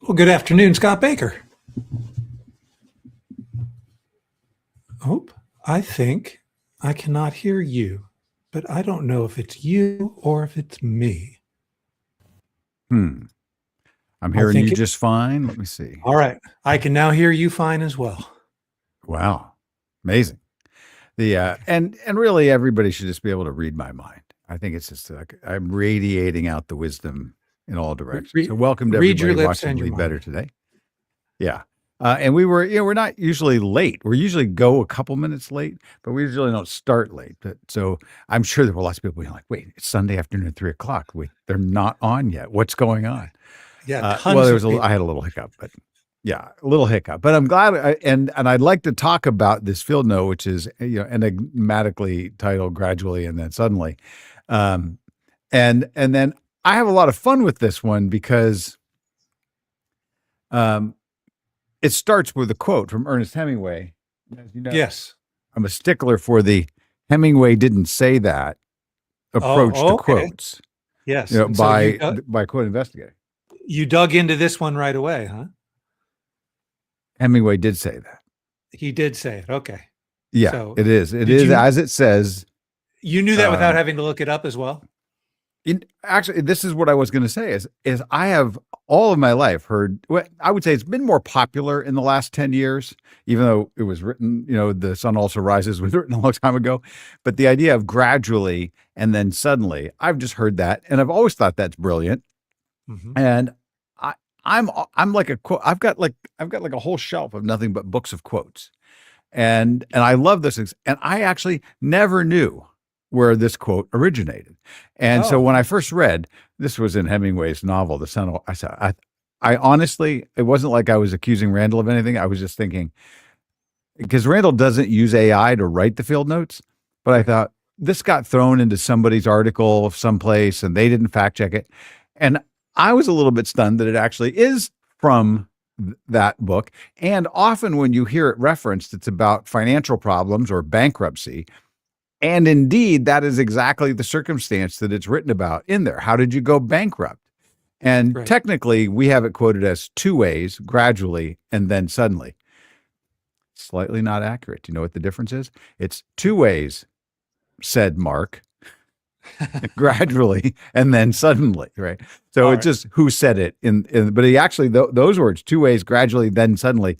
Well, good afternoon, Scott Baker. Oh, I think I cannot hear you, but I don't know if it's you or if it's me. Hmm. I'm I hearing you think it, just fine. Let me see. all right. I can now hear you fine as well. Wow. Amazing. And really everybody should just be able to read my mind. I think it's just like I'm radiating out the wisdom in all directions. So welcome to Read your everybody lips watching and your Lead Better mind. today. Yeah. And we're not usually late. We usually go a couple minutes late, but we usually don't start late. So I'm sure there were lots of people being like, wait, it's Sunday afternoon at 3 o'clock. Wait, they're not on yet. What's going on? Yeah, Well, tons of I people. had a little hiccup, but yeah, a little hiccup. But I'm glad, and I'd like to talk about this field note, which is enigmatically titled "Gradually and Then Suddenly," um, and then I have a lot of fun with this one because um, it starts with a quote from Ernest Hemingway. As you know, Yes. I'm a stickler for the Hemingway didn't say that approach to Okay. quotes, Yes. And so by quote investigating. you dug into this one right away, huh? Hemingway did say that. He did say it. Okay. Yeah, So it is. It did is you as it says. you knew that without Um, having to look it up as well? Actually, this is what I was going to say is I have all of my life heard. Well, I would say it's been more popular in the last 10 years, even though it was written. The sun also rises was written a long time ago. But the idea of gradually and then suddenly, I've just heard that, and I've always thought that's brilliant. Hmm. And I, I'm like a quote. I've got like a whole shelf of nothing but books of quotes, and I love those things. And I actually never knew where this quote originated. And so Oh, when I first read, this was in Hemingway's novel, The Sun. I said, I honestly, it wasn't like I was accusing Randall of anything. I was just thinking because Randall doesn't use AI to write the field notes, but I right. thought this got thrown into somebody's article someplace and they didn't fact check it. And I was a little bit stunned that it actually is from that book. And often when you hear it referenced, it's about financial problems or bankruptcy. And indeed, that is exactly the circumstance that it's written about in there. How did you go bankrupt? And Right. technically, we have it quoted as two ways, gradually and then suddenly. Slightly not accurate. Do you know what the difference is? It's two ways, said Mark, gradually and then suddenly, right? So All it's right. just who said it but he actually, those words, two ways, gradually, then suddenly,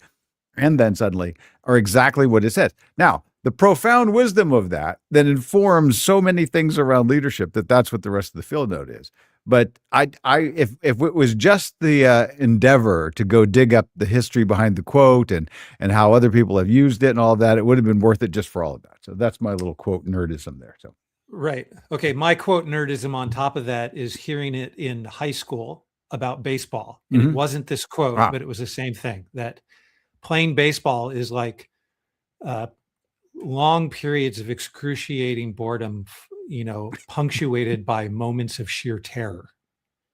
and then suddenly are exactly what it says. Now, the profound wisdom of that informs so many things around leadership that's what the rest of the field note is. But if it was just the endeavor to go dig up the history behind the quote and how other people have used it and all of that, it would have been worth it just for all of that. So that's my little quote nerdism there. So Right. Okay. My quote nerdism on top of that is hearing it in high school about baseball. And it mm-hmm. wasn't this quote, Ah, but it was the same thing that playing baseball is like uh, long periods of excruciating boredom, punctuated by moments of sheer terror.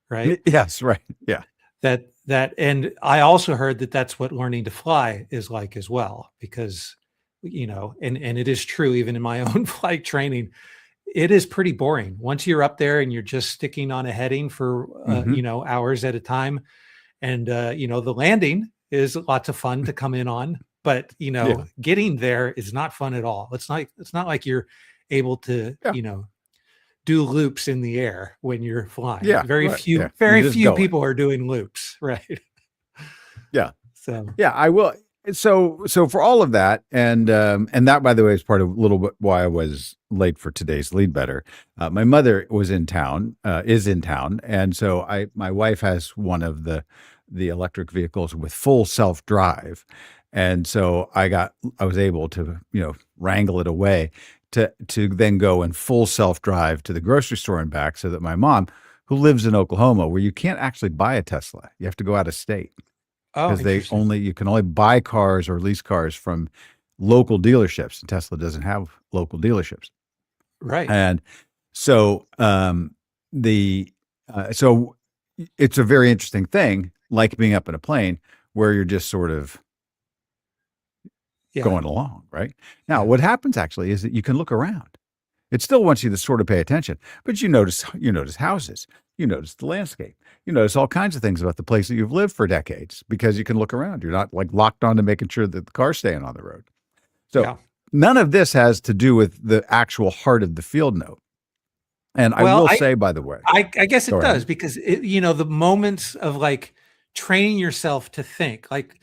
Right. yes, right, yeah, And I also heard that that's what learning to fly is like as well, because, and it is true, even in my own flight training, it is pretty boring once you're up there and you're just sticking on a heading for mm-hmm. hours at a time. And the landing is lots of fun to come in on, but Yeah, getting there is not fun at all. It's not like you're able to yeah, do loops in the air when you're flying. yeah, very right, few yeah. You're very just few going. people are doing loops. Right. Yeah. So Yeah, I will. So for all of that, and that, by the way, is part of a little bit why I was late for today's lead better. My mother was in town, is in town, and so my wife has one of the electric vehicles with full self drive, and so I was able to wrangle it away to then go in full self drive to the grocery store and back, so that my mom, who lives in Oklahoma, where you can't actually buy a Tesla, you have to go out of state oh, because interesting. you can only buy cars or lease cars from local dealerships, and Tesla doesn't have local dealerships. Right. And so the so it's a very interesting thing, like being up in a plane where you're just sort of Yeah. going along, right? Now, Yeah. what happens actually is that you can look around. It still wants you to sort of pay attention, but you notice houses, you notice the landscape, you notice all kinds of things about the place that you've lived for decades because you can look around. You're not like locked on to making sure that the car's staying on the road. So Yeah. none of this has to do with the actual heart of the field note. And I Well, will I say, by the way, I guess go it ahead. does because the moments of like training yourself to think, like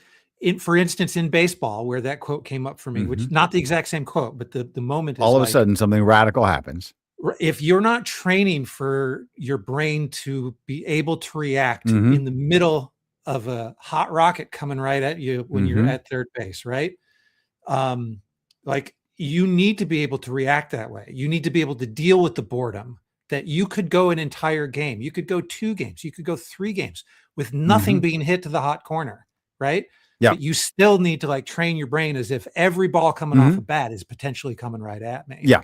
for instance, in baseball, where that quote came up for me, Hmm. which not the exact same quote, but the moment is All of a like, sudden, something radical happens. if you're not training for your brain to be able to react Hmm. in the middle of a hot rocket coming right at you when you're Hmm. at third base, right? Like you need to be able to react that way. You need to be able to deal with the boredom that you could go an entire game. You could go 2 games. You could go 3 games with nothing Hmm. being hit to the hot corner, right? Yeah. But you still need to like train your brain as if every ball coming off a Hmm. bat is potentially coming right at me. Yeah.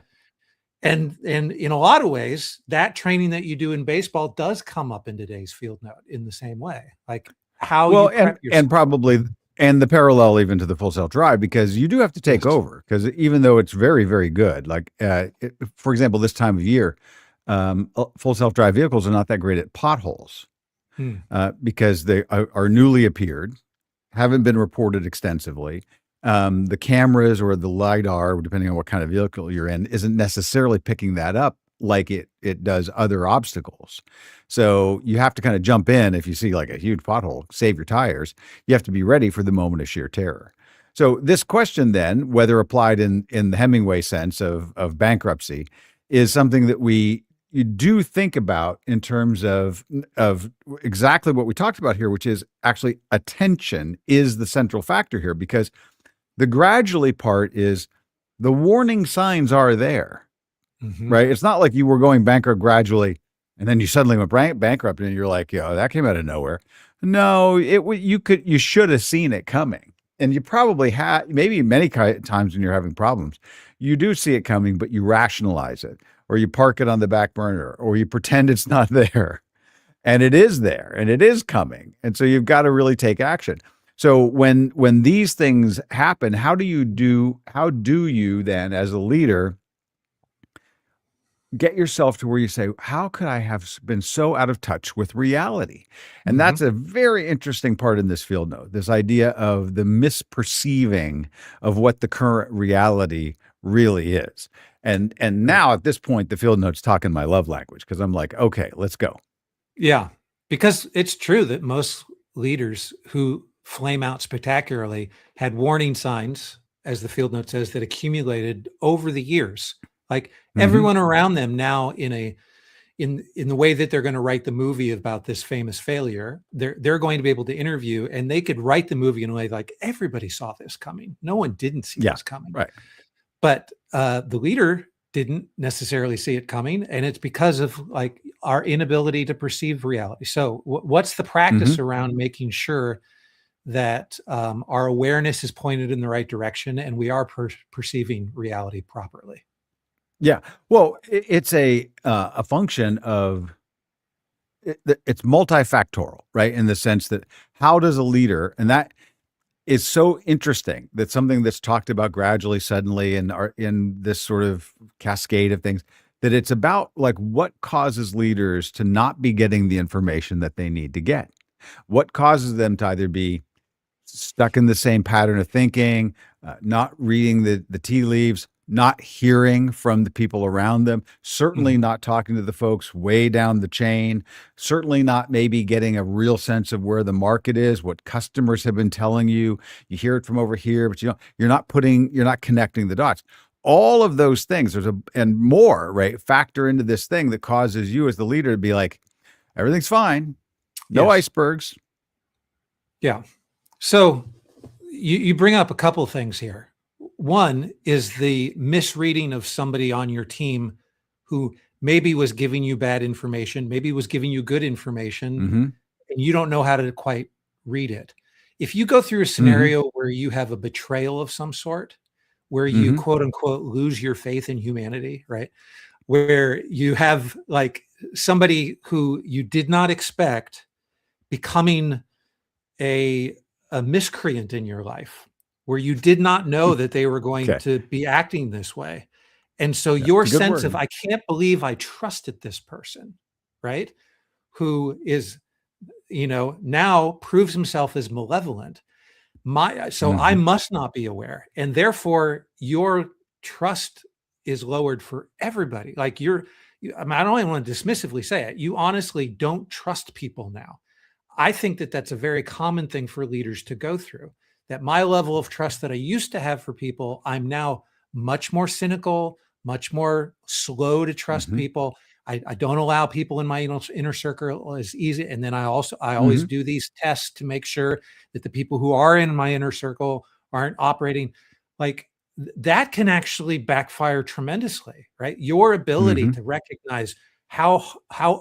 And in a lot of ways, that training that you do in baseball does come up in today's field note in the same way, like how you Well, prep and yourself. probably and the parallel even to the full self drive because you do have to take Yes. over because even though it's very very good, like for example, this time of year, full self drive vehicles are not that great at potholes Hmm. because they are newly appeared, haven't been reported extensively. The cameras or the LiDAR, depending on what kind of vehicle you're in, isn't necessarily picking that up like it does other obstacles. So you have to kind of jump in if you see like a huge pothole, save your tires. You have to be ready for the moment of sheer terror. So this question then, whether applied in the Hemingway sense of bankruptcy, is something that you do think about in terms of exactly what we talked about here, which is actually attention is the central factor here because the gradually part is the warning signs are there, Hmm. right? It's not like you were going bankrupt gradually and then you suddenly went bankrupt and you're like, yo, that came out of nowhere. No, you should have seen it coming. And you probably had, maybe many times when you're having problems, you do see it coming, but you rationalize it or you park it on the back burner or you pretend it's not there and it is there and it is coming. And so you've got to really take action. So when these things happen, how do you then as a leader get yourself to where you say, how could I have been so out of touch with reality? And that's Hmm. a very interesting part in this field note, this idea of the misperceiving of what the current reality really is. And Right. now at this point, the field note's talking my love language because I'm like, okay, let's go. Yeah, because it's true that most leaders who flame out spectacularly had warning signs, as the field note says, that accumulated over the years. Like Hmm. everyone around them now in the way that they're going to write the movie about this famous failure, they're going to be able to interview and they could write the movie in a way like everybody saw this coming. No one didn't see Yeah, this coming. right. But the leader didn't necessarily see it coming, and it's because of like our inability to perceive reality. So, what's the practice Hmm. around making sure that our awareness is pointed in the right direction and we are perceiving reality properly? Yeah. Well, it's a function of it's multifactorial, right? In the sense that how does a leader, and that is so interesting that something that's talked about gradually, suddenly, and are in this sort of cascade of things, that it's about like what causes leaders to not be getting the information that they need to get. What causes them to either be stuck in the same pattern of thinking, not reading the tea leaves, not hearing from the people around them, certainly Mhm. not talking to the folks way down the chain, certainly not maybe getting a real sense of where the market is, what customers have been telling you. You hear it from over here, but you're not connecting the dots. All of those things, and more, right, factor into this thing that causes you as the leader to be like, everything's fine, no Yes. icebergs. Yeah. So you bring up a couple of things here. One is the misreading of somebody on your team who maybe was giving you bad information, maybe was giving you good information, Hmm. and you don't know how to quite read it. If you go through a Hmm. scenario where you have a betrayal of some sort, where you Hmm. quote unquote lose your faith in humanity, right? Where you have like somebody who you did not expect becoming a a miscreant in your life, where you did not know that they were going Okay. to be acting this way. And so Yeah. your It's a good sense of, word. I can't believe I trusted this person, right? Who is, now proves himself as malevolent. So I Hmm. must not be aware. And therefore your trust is lowered for everybody. Like I mean, I don't even want to dismissively say it. You honestly don't trust people now. I think that that's a very common thing for leaders to go through. That my level of trust that I used to have for people, I'm now much more cynical, much more slow to trust Hmm. people. I don't allow people in my inner circle as easy. And then I always Hmm. do these tests to make sure that the people who are in my inner circle aren't operating like that can actually backfire tremendously, right? Your ability Hmm. to recognize how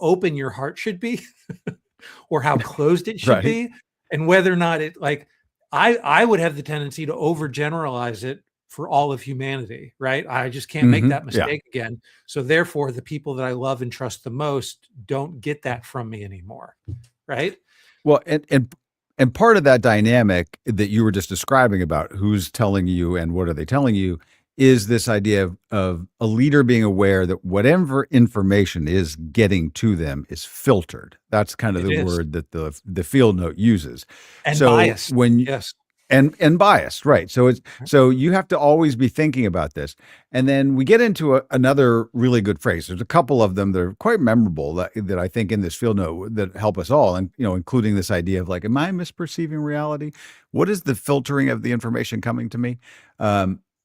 open your heart should be or how closed it should Right. be, and whether or not it like I would have the tendency to overgeneralize it for all of humanity, right? I just can't make Hmm. that Yeah. mistake again. So therefore, the people that I love and trust the most don't get that from me anymore, right? Well, and part of that dynamic that you were just describing about who's telling you and what are they telling you is this idea of a leader being aware that whatever information is getting to them is filtered. That's kind of It the is. word that the field note uses. And So biased. when Yes. and biased, right? So you have to always be thinking about this. And then we get into another really good phrase. There's a couple of them that are quite memorable that I think in this field note that help us all, and including this idea of like, am I misperceiving reality? What is the filtering of the information coming to me?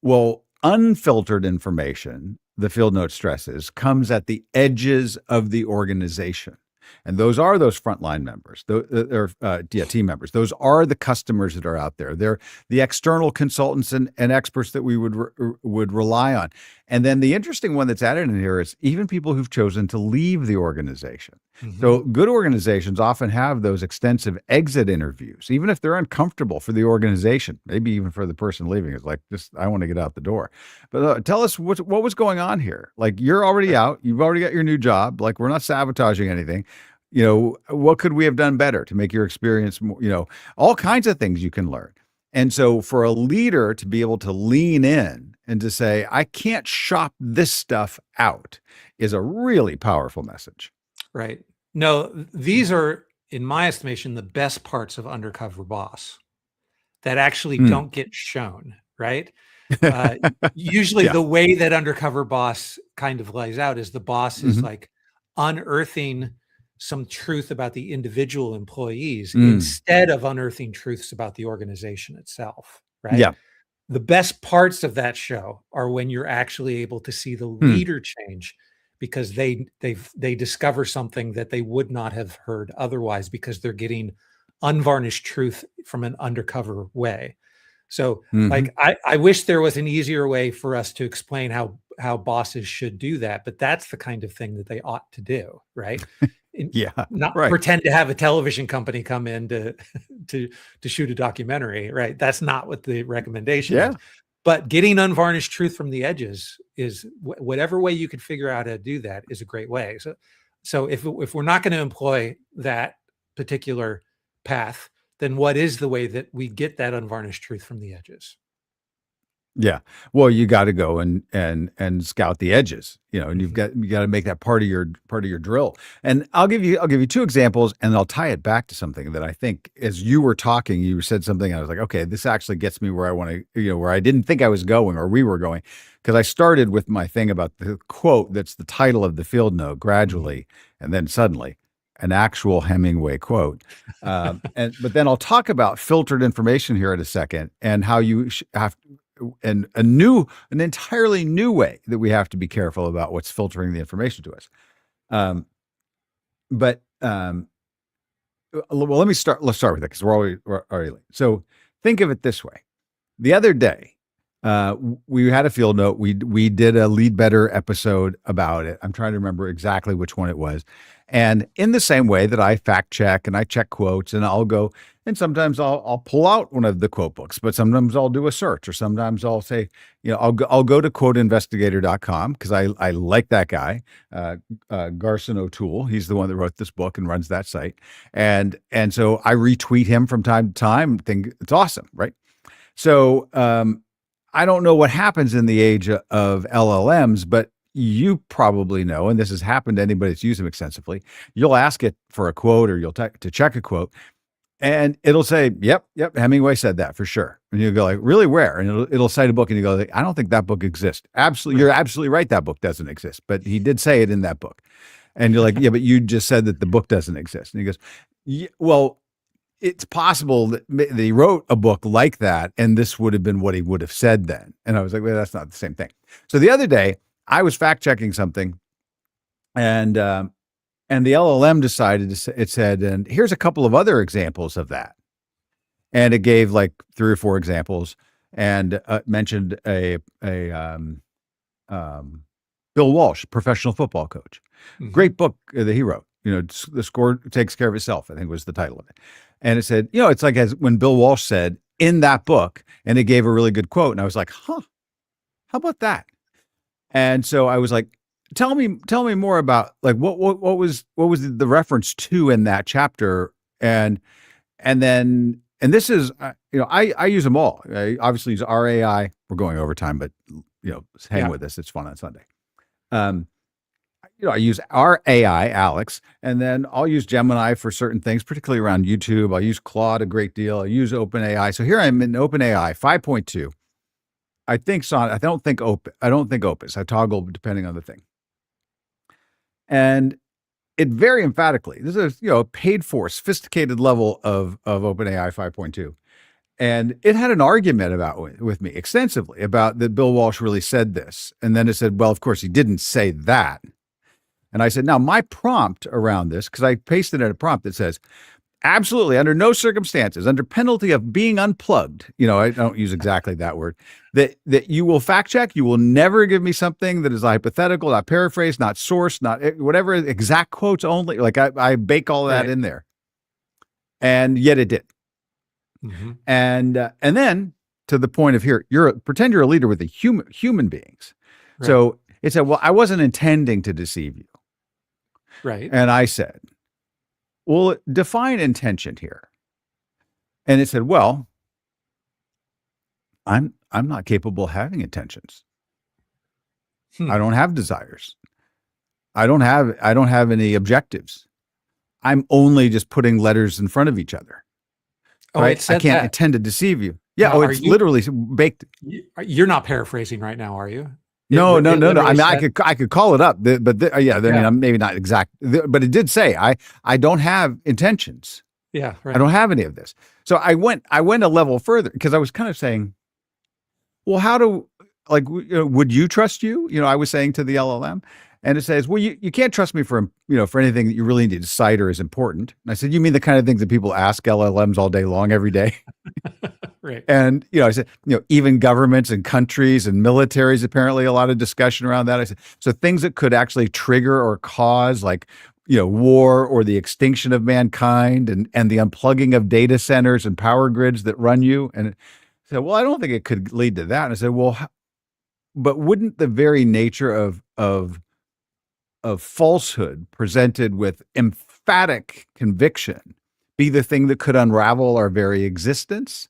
Well, unfiltered information, the field note stresses, comes at the edges of the organization. And those are those frontline members, team members. Those are the customers that are out there. They're the external consultants and experts that we would rely on. And then the interesting one that's added in here is even people who've chosen to leave the organization. Mhm. So good organizations often have those extensive exit interviews, even if they're uncomfortable for the organization, maybe even for the person leaving. It's like, just I want to get out the door. But tell us what was going on here. Like you're already Right. out, you've already got your new job. Like we're not sabotaging anything. What could we have done better to make your experience more, all kinds of things you can learn. And so for a leader to be able to lean in and to say, I can't shop this stuff out is a really powerful message. Right. No, these are, in my estimation, the best parts of Undercover Boss that actually Hmm. don't get shown, right? Uh, Usually Yeah. the way that Undercover Boss kind of lays out is the boss is Hmm. like unearthing some truth about the individual employees Mm. instead of unearthing truths about the organization itself, right? Yeah. The best parts of that show are when you're actually able to see the Hmm. leader change because they discover something that they would not have heard otherwise because they're getting unvarnished truth from an undercover way. So Hmm. like I wish there was an easier way for us to explain how bosses should do that, but that's the kind of thing that they ought to do, right? Yeah. Not Right. pretend to have a television company come in to to to shoot a documentary, right? That's not what the recommendation is. Yeah. But getting unvarnished truth from the edges is whatever way you could figure out how to do that is a great way. So if we're not going to employ that particular path, then what is the way that we get that unvarnished truth from the edges? Yeah. Well, you got to go and scout the edges, and Mhm. you got to make that part of your drill. And I'll give you two examples, and I'll tie it back to something that I think as you were talking, you said something. I was like, okay, this actually gets me where I want to, where I didn't think I was going or we were going, because I started with my thing about the quote that's the title of the field note, Mhm. gradually, and then suddenly, an actual Hemingway quote. But then I'll talk about filtered information here in a second and how you have and an entirely new way that we have to be careful about what's filtering the information to us. Um, but well, let's start with that because we're already late. So think of it this way: the other day, we had a field note. We did a Lead Better episode about it. I'm trying to remember exactly which one it was. And in the same way that I fact check and I check quotes, and I'll go and sometimes I'll pull out one of the quote books, but sometimes I'll do a search, or sometimes I'll say, I'll go to quoteinvestigator.com because I like that guy, Garson O'Toole. He's the one that wrote this book and runs that site, and so I retweet him from time to time. Think it's awesome, right? So I don't know what happens in the age of LLMs, but you probably know, and this has happened to anybody that's used them extensively. You'll ask it for a quote, or you'll to check a quote, and it'll say, "Yep, yep, Hemingway said that for sure." And you go like, "Really? Where?" And it'll cite a book, and you go like, "I don't think that book exists." Absolutely, you're absolutely right. That book doesn't exist, but he did say it in that book. And you're like, "Yeah, but you just said that the book doesn't exist." And he goes, "Yeah, well, it's possible that he wrote a book like that, and this would have been what he would have said then." And I was like, "Well, that's not the same thing." So the other day, I was fact checking something, and the LLM decided to say, it said, "And here's a couple of other examples of that," and it gave like 3 or 4 examples, and mentioned Bill Walsh, professional football coach, great book that he wrote. The score takes care of itself, I think was the title of it. And it said, it's like as when Bill Walsh said in that book, and it gave a really good quote. And I was like, how about that? And so I was like, tell me more about like what was the reference to in that chapter. And this is, I use them all. I obviously use RAI. We're going over time, but hang with us. It's fun on Sunday. I use our AI, Alex, and then I'll use Gemini for certain things, particularly around YouTube. I'll use Claude a great deal. I use OpenAI. So here I'm in OpenAI 5.2. I think Sonnet. I don't think Opus. I toggle depending on the thing. And it very emphatically, this is a paid for, sophisticated level of OpenAI 5.2. And it had an argument with me extensively about that Bill Walsh really said this. And then it said, well, of course, he didn't say that. And I said, now my prompt around this, because I pasted in a prompt that says, absolutely, under no circumstances, under penalty of being unplugged, I don't use exactly that word, that you will fact check, you will never give me something that is hypothetical, not paraphrased, not sourced, not whatever, exact quotes only. Like I bake all that in there. And yet it did. Mm-hmm. And then to the point of here, pretend you're a leader with the human beings. Right. So it said, well, I wasn't intending to deceive you. Right. And I said, well, define intention here. And it said, well, I'm not capable of having intentions. I don't have desires. I don't have any objectives. I'm only just putting letters in front of each other. Oh, right? I can't intend to deceive you. Yeah. Now, it's literally baked. You're not paraphrasing right now, are you? No. I mean, I could call it up, but I mean, maybe not exact, but it did say I don't have intentions. Yeah, right. I don't have any of this. So I went a level further because I was kind of saying, well, would you trust you? I was saying to the LLM, and it says, well, you can't trust me for anything that you really need to cite or is important. And I said, you mean the kind of things that people ask LLMs all day long, every day? Right. And, I said, even governments and countries and militaries, apparently a lot of discussion around that. I said, so things that could actually trigger or cause like, war or the extinction of mankind and the unplugging of data centers and power grids that run you. And I said, well, I don't think it could lead to that. And I said, well, but wouldn't the very nature of falsehood presented with emphatic conviction be the thing that could unravel our very existence?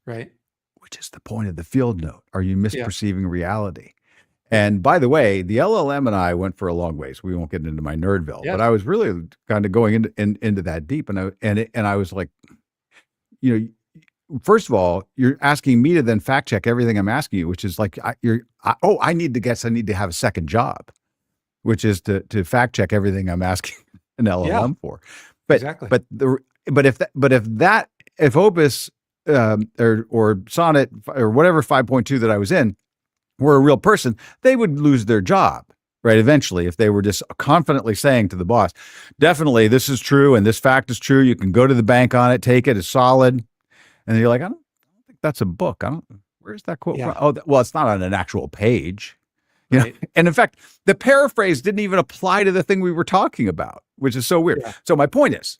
Right. Which is the point of the field note. Are you misperceiving reality? And by the way, the LLM and I went for a long ways. We won't get into my nerdville, but I was really kind of going into that deep. And I was like, first of all, you're asking me to then fact check everything I'm asking you, which is like, I need to have a second job, which is to fact check everything I'm asking an LLM for. But exactly. If Opus or Sonnet or whatever 5.2 that I was in were a real person, they would lose their job, right? Eventually, if they were just confidently saying to the boss, definitely this is true and this fact is true. You can go to the bank on it, take it, it's solid. And you're like, I don't think that's a book. Where's that quote from? Oh, well, it's not on an actual page. Right. And in fact, the paraphrase didn't even apply to the thing we were talking about, which is so weird. Yeah. So my point is,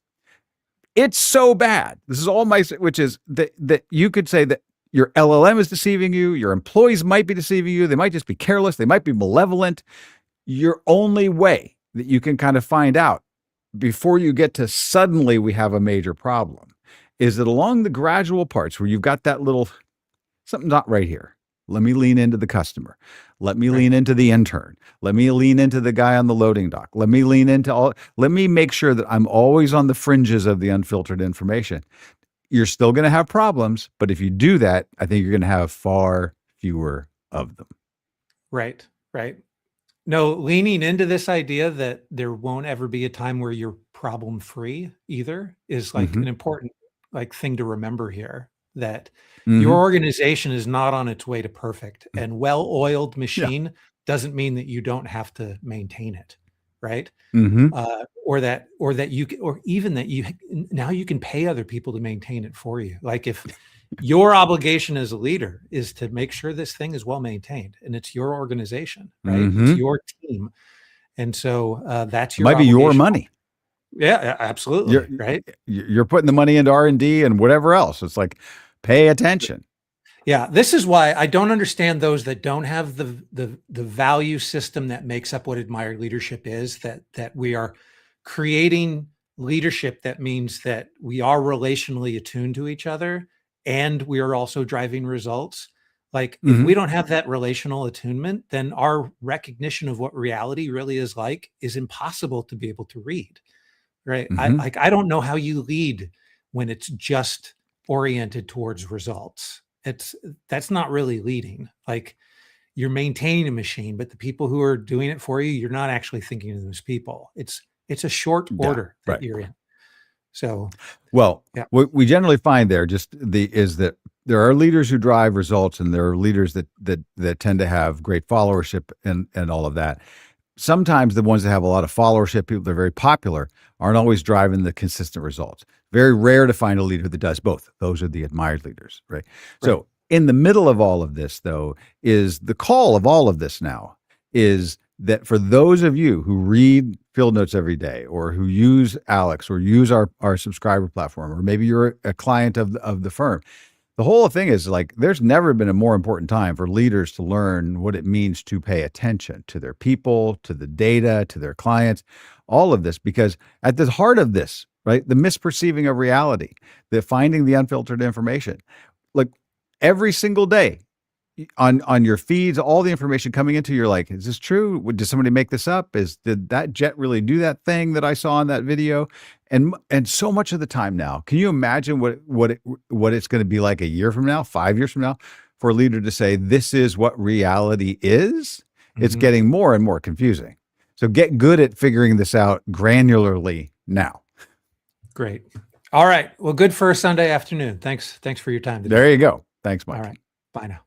it's so bad. This is all which is that you could say that your LLM is deceiving you. Your employees might be deceiving you. They might just be careless. They might be malevolent. Your only way that you can kind of find out before you get to suddenly we have a major problem is that along the gradual parts where you've got that little, something's not right here. Let me lean into the customer. Let me Right. lean into the intern. Let me lean into the guy on the loading dock. Let me lean into let me make sure that I'm always on the fringes of the unfiltered information. You're still going to have problems, but if you do that, I think you're going to have far fewer of them. Right. Right. No, leaning into this idea that there won't ever be a time where you're problem free either is like Mm-hmm. an important like thing to remember here, that your Mm-hmm. organization is not on its way to perfect, and well-oiled Yeah. machine doesn't mean that you don't have to maintain it, right? Mm-hmm. Or that you or even that you now you can pay other people to maintain it for you. Like if your obligation as a leader is to make sure this thing is well maintained, and it's your organization, right? It's Mm-hmm. your team. And so that's It your might be your obligation. money. Yeah, You're absolutely. Right. you're putting the money into R&D and whatever else. It's like, pay attention. Yeah, this is why I don't understand those that don't have the value system that makes up what admired leadership is, that we are creating leadership that means that we are relationally attuned to each other and we are also driving results. Like if Mm-hmm. we don't have that relational attunement, then our recognition of what reality really is like is impossible to be able to read. Right? Mm-hmm. I don't know how you lead when it's just oriented towards results. That's not really leading. Like you're maintaining a machine, but the people who are doing it for you, you're not actually thinking of those people. It's a short Yeah. order that Right. you're in. So Well, yeah. what we generally find there is that there are leaders who drive results, and there are leaders that tend to have great followership and all of that. Sometimes the ones that have a lot of followership, people that are very popular, aren't always driving the consistent results. Very rare to find a leader that does both. Those are the admired leaders, right? Right. So in the middle of all of this, though, is the call of all of this now is that for those of you who read field notes every day, or who use Alex, or use our subscriber platform, or maybe you're a client of the firm, the whole thing is like, there's never been a more important time for leaders to learn what it means to pay attention to their people, to the data, to their clients, all of this, because at the heart of this, right, the misperceiving of reality, the finding the unfiltered information, like every single day on your feeds, all the information coming into, you're like, is this true? Did somebody make this up? Did that jet really do that thing that I saw in that video? And so much of the time now, can you imagine what it's going to be like a year from now, 5 years from now, for a leader to say this is what reality is? It's Mhm. getting more and more confusing. So get good at figuring this out granularly now. Great. All right. Well, good for a Sunday afternoon. Thanks for your time today. There you go. Thanks, All Mikey. right. Bye now.